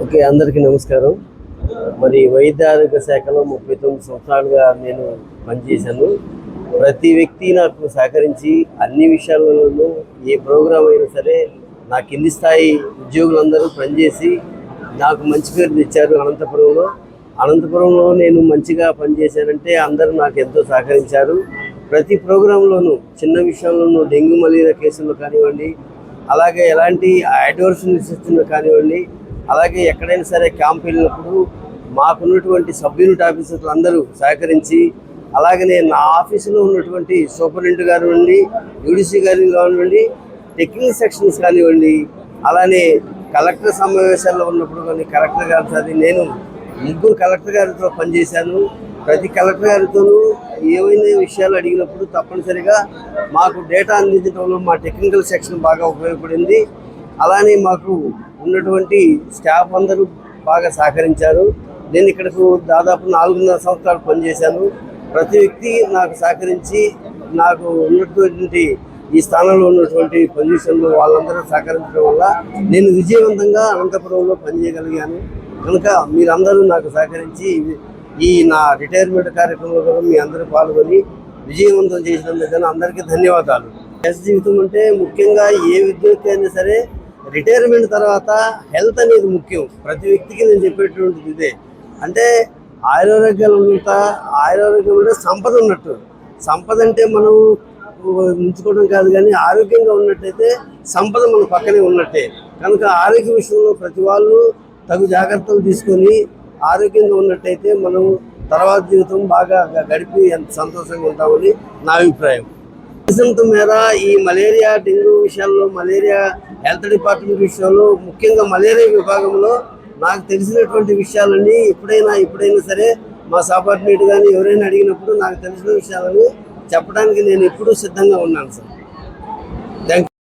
Okay, అందరికీ నమస్కారం. మరి వైద్య ఆరోగ్య శాఖలో 39 సంవత్సరాలుగా నేను పనిచేశాను. ప్రతి వ్యక్తి నాకు సహకరించి అన్ని విషయాలలోనూ ఏ ప్రోగ్రాం అయినా సరే నా కింది స్థాయి ఉద్యోగులందరూ పనిచేసి నాకు మంచి పేరు తెచ్చారు. అనంతపురంలో నేను మంచిగా పనిచేశానంటే అందరూ నాకు ఎంతో సహకరించారు. ప్రతి ప్రోగ్రాంలోనూ చిన్న విషయంలోనూ డెంగ్యూ మలేరియా కేసుల్లో కానివ్వండి, అలాగే ఎలాంటి అడ్వర్స్ న్యూస్ కానివ్వండి, అలాగే ఎక్కడైనా సరే క్యాంప్ వెళ్ళినప్పుడు మాకున్నటువంటి సబ్ యూనిట్ ఆఫీసర్లు అందరూ సహకరించి, అలాగనే నా ఆఫీసులో ఉన్నటువంటి సూపరింటెండెంట్ కానివ్వండి, యూడీసీ గారు కానివ్వండి, టెక్నికల్ సెక్షన్స్ కానివ్వండి, అలానే కలెక్టర్ సమావేశాల్లో ఉన్నప్పుడు కానీ కలెక్టర్ గారితో నేను 3 కలెక్టర్ గారితో పనిచేశాను. ప్రతి కలెక్టర్ గారితోనూ ఏమైనా విషయాలు అడిగినప్పుడు తప్పనిసరిగా మాకు డేటా అందించడంలో మా టెక్నికల్ సెక్షన్ బాగా ఉపయోగపడింది. అలానే మాకు ఉన్నటువంటి స్టాఫ్ అందరూ బాగా సహకరించారు. నేను ఇక్కడకు దాదాపు 4.5 సంవత్సరాలు పనిచేశాను. ప్రతి వ్యక్తి నాకు సహకరించి నాకు ఉన్నటువంటి ఈ స్థానంలో ఉన్నటువంటి పొజిషన్లో వాళ్ళందరూ సహకరించడం వల్ల నేను విజయవంతంగా అనంతపురంలో పనిచేయగలిగాను. కనుక మీరందరూ నాకు సహకరించి ఈ నా రిటైర్మెంట్ కార్యక్రమంలో కూడా మీ అందరూ పాల్గొని విజయవంతం చేసినందుకు అందరికీ ధన్యవాదాలు. హెల్త్ జీవితం అంటే ముఖ్యంగా ఏ విద్యార్థి అయినా సరే రిటైర్మెంట్ తర్వాత హెల్త్ అనేది ముఖ్యం. ప్రతి వ్యక్తికి నేను చెప్పేటువంటిది ఇదే. అంటే ఆయురారోగ్యాలు ఆయురారోగ్యం అంటే సంపద ఉన్నట్టు. సంపద అంటే మనం ఉంచుకోవడం కాదు, కానీ ఆరోగ్యంగా ఉన్నట్టయితే సంపద మన పక్కనే ఉన్నట్టే. కనుక ఆరోగ్య విషయంలో ప్రతి వాళ్ళు తగు జాగ్రత్తలు తీసుకొని ఆరోగ్యంగా ఉన్నట్టయితే మనం తర్వాత జీవితం బాగా గడిపి ఎంత సంతోషంగా ఉంటామని నా అభిప్రాయం. దేశంతో మేర ఈ మలేరియా డెంగ్యూ విషయాల్లో, మలేరియా హెల్త్ డిపార్ట్మెంట్ విషయంలో, ముఖ్యంగా మలేరియా విభాగంలో నాకు తెలిసినటువంటి విషయాలన్నీ ఎప్పుడైనా సరే మా సబార్డినేట్ కానీ ఎవరైనా అడిగినప్పుడు నాకు తెలిసిన విషయాలని చెప్పడానికి నేను ఎప్పుడూ సిద్ధంగా ఉన్నాను సార్. Thank you.